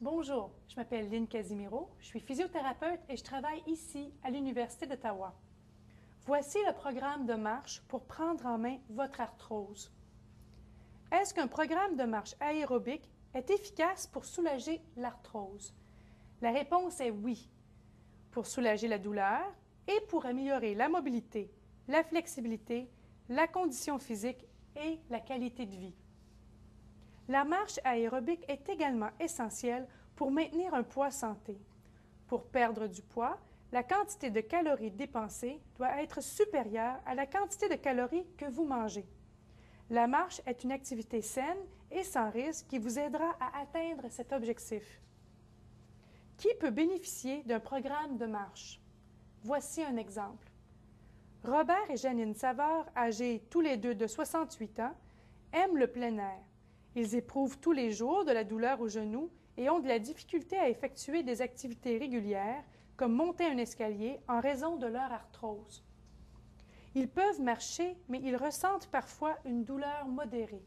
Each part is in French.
Bonjour, je m'appelle Lynne Casimiro, je suis physiothérapeute et je travaille ici à l'Université d'Ottawa. Voici le programme de marche pour prendre en main votre arthrose. Est-ce qu'un programme de marche aérobique est efficace pour soulager l'arthrose? La réponse est oui, pour soulager la douleur et pour améliorer la mobilité, la flexibilité, la condition physique et la qualité de vie. La marche aérobique est également essentielle pour maintenir un poids santé. Pour perdre du poids, la quantité de calories dépensées doit être supérieure à la quantité de calories que vous mangez. La marche est une activité saine et sans risque qui vous aidera à atteindre cet objectif. Qui peut bénéficier d'un programme de marche? Voici un exemple. Robert et Janine Savard, âgés tous les deux de 68 ans, aiment le plein air. Ils éprouvent tous les jours de la douleur au genou et ont de la difficulté à effectuer des activités régulières, comme monter un escalier, en raison de leur arthrose. Ils peuvent marcher, mais ils ressentent parfois une douleur modérée.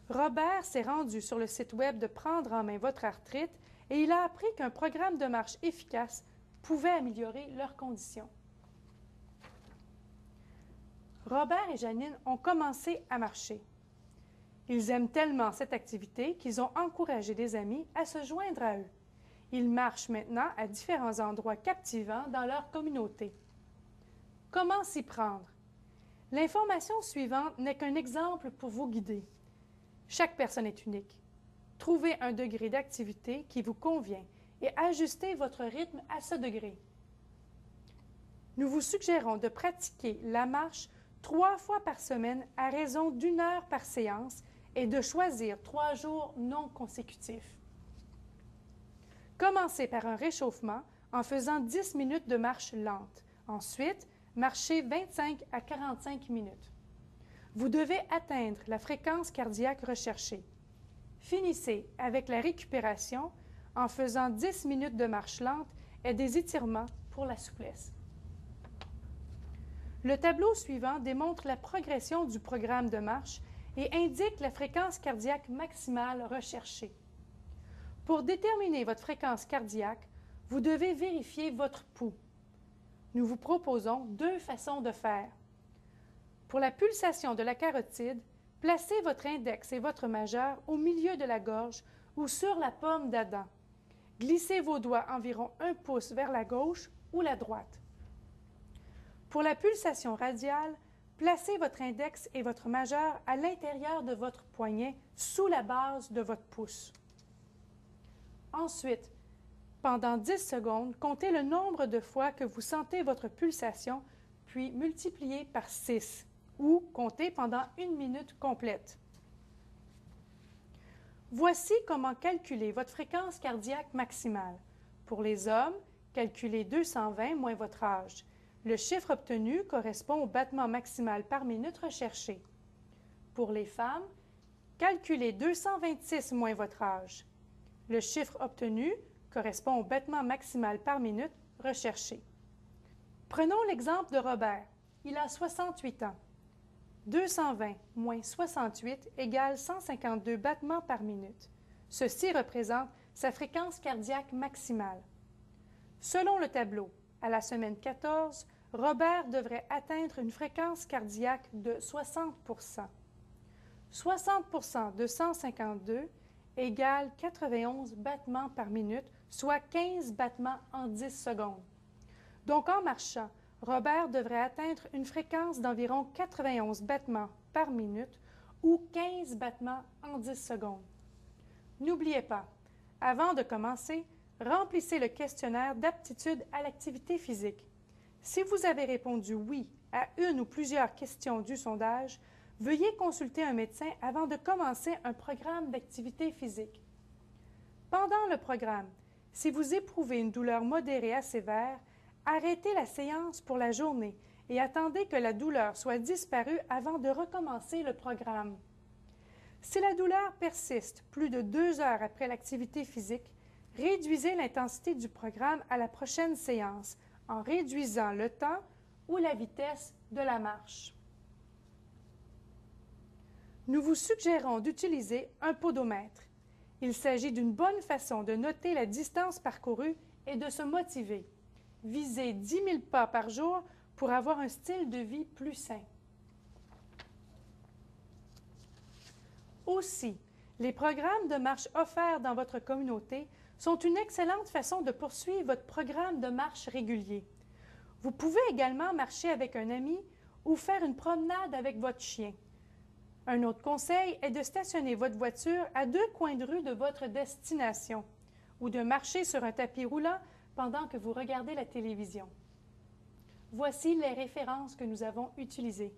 Robert s'est rendu sur le site web de Prendre en main votre arthrite et il a appris qu'un programme de marche efficace pouvait améliorer leurs conditions. Robert et Janine ont commencé à marcher. Ils aiment tellement cette activité qu'ils ont encouragé des amis à se joindre à eux. Ils marchent maintenant à différents endroits captivants dans leur communauté. Comment s'y prendre? L'information suivante n'est qu'un exemple pour vous guider. Chaque personne est unique. Trouvez un degré d'activité qui vous convient et ajustez votre rythme à ce degré. Nous vous suggérons de pratiquer la marche 3 fois par semaine à raison d'1 heure par séance et de choisir 3 jours non consécutifs. Commencez par un réchauffement en faisant 10 minutes de marche lente. Ensuite, marchez 25 à 45 minutes. Vous devez atteindre la fréquence cardiaque recherchée. Finissez avec la récupération en faisant 10 minutes de marche lente et des étirements pour la souplesse. Le tableau suivant démontre la progression du programme de marche et indique la fréquence cardiaque maximale recherchée. Pour déterminer votre fréquence cardiaque, vous devez vérifier votre pouls. Nous vous proposons 2 façons de faire. Pour la pulsation de la carotide, placez votre index et votre majeur au milieu de la gorge ou sur la paume d'Adam. Glissez vos doigts environ 1 pouce vers la gauche ou la droite. Pour la pulsation radiale, placez votre index et votre majeur à l'intérieur de votre poignet, sous la base de votre pouce. Ensuite, pendant 10 secondes, comptez le nombre de fois que vous sentez votre pulsation, puis multipliez par 6, ou comptez pendant 1 minute complète. Voici comment calculer votre fréquence cardiaque maximale. Pour les hommes, calculez 220 moins votre âge. Le chiffre obtenu correspond au battement maximal par minute recherché. Pour les femmes, calculez 226 moins votre âge. Le chiffre obtenu correspond au battement maximal par minute recherché. Prenons l'exemple de Robert. Il a 68 ans. 220 moins 68 égale 152 battements par minute. Ceci représente sa fréquence cardiaque maximale. Selon le tableau, à la semaine 14, Robert devrait atteindre une fréquence cardiaque de 60 60 de 152 égale 91 battements par minute, soit 15 battements en 10 secondes. Donc, en marchant, Robert devrait atteindre une fréquence d'environ 91 battements par minute ou 15 battements en 10 secondes. N'oubliez pas, avant de commencer, remplissez le questionnaire d'aptitude à l'activité physique. Si vous avez répondu oui à une ou plusieurs questions du sondage, veuillez consulter un médecin avant de commencer un programme d'activité physique. Pendant le programme, si vous éprouvez une douleur modérée à sévère, arrêtez la séance pour la journée et attendez que la douleur soit disparue avant de recommencer le programme. Si la douleur persiste plus de 2 heures après l'activité physique, réduisez l'intensité du programme à la prochaine séance en réduisant le temps ou la vitesse de la marche. Nous vous suggérons d'utiliser un podomètre. Il s'agit d'une bonne façon de noter la distance parcourue et de se motiver. Visez 10 000 pas par jour pour avoir un style de vie plus sain. Aussi, les programmes de marche offerts dans votre communauté sont une excellente façon de poursuivre votre programme de marche régulier. Vous pouvez également marcher avec un ami ou faire une promenade avec votre chien. Un autre conseil est de stationner votre voiture à 2 coins de rue de votre destination ou de marcher sur un tapis roulant pendant que vous regardez la télévision. Voici les références que nous avons utilisées.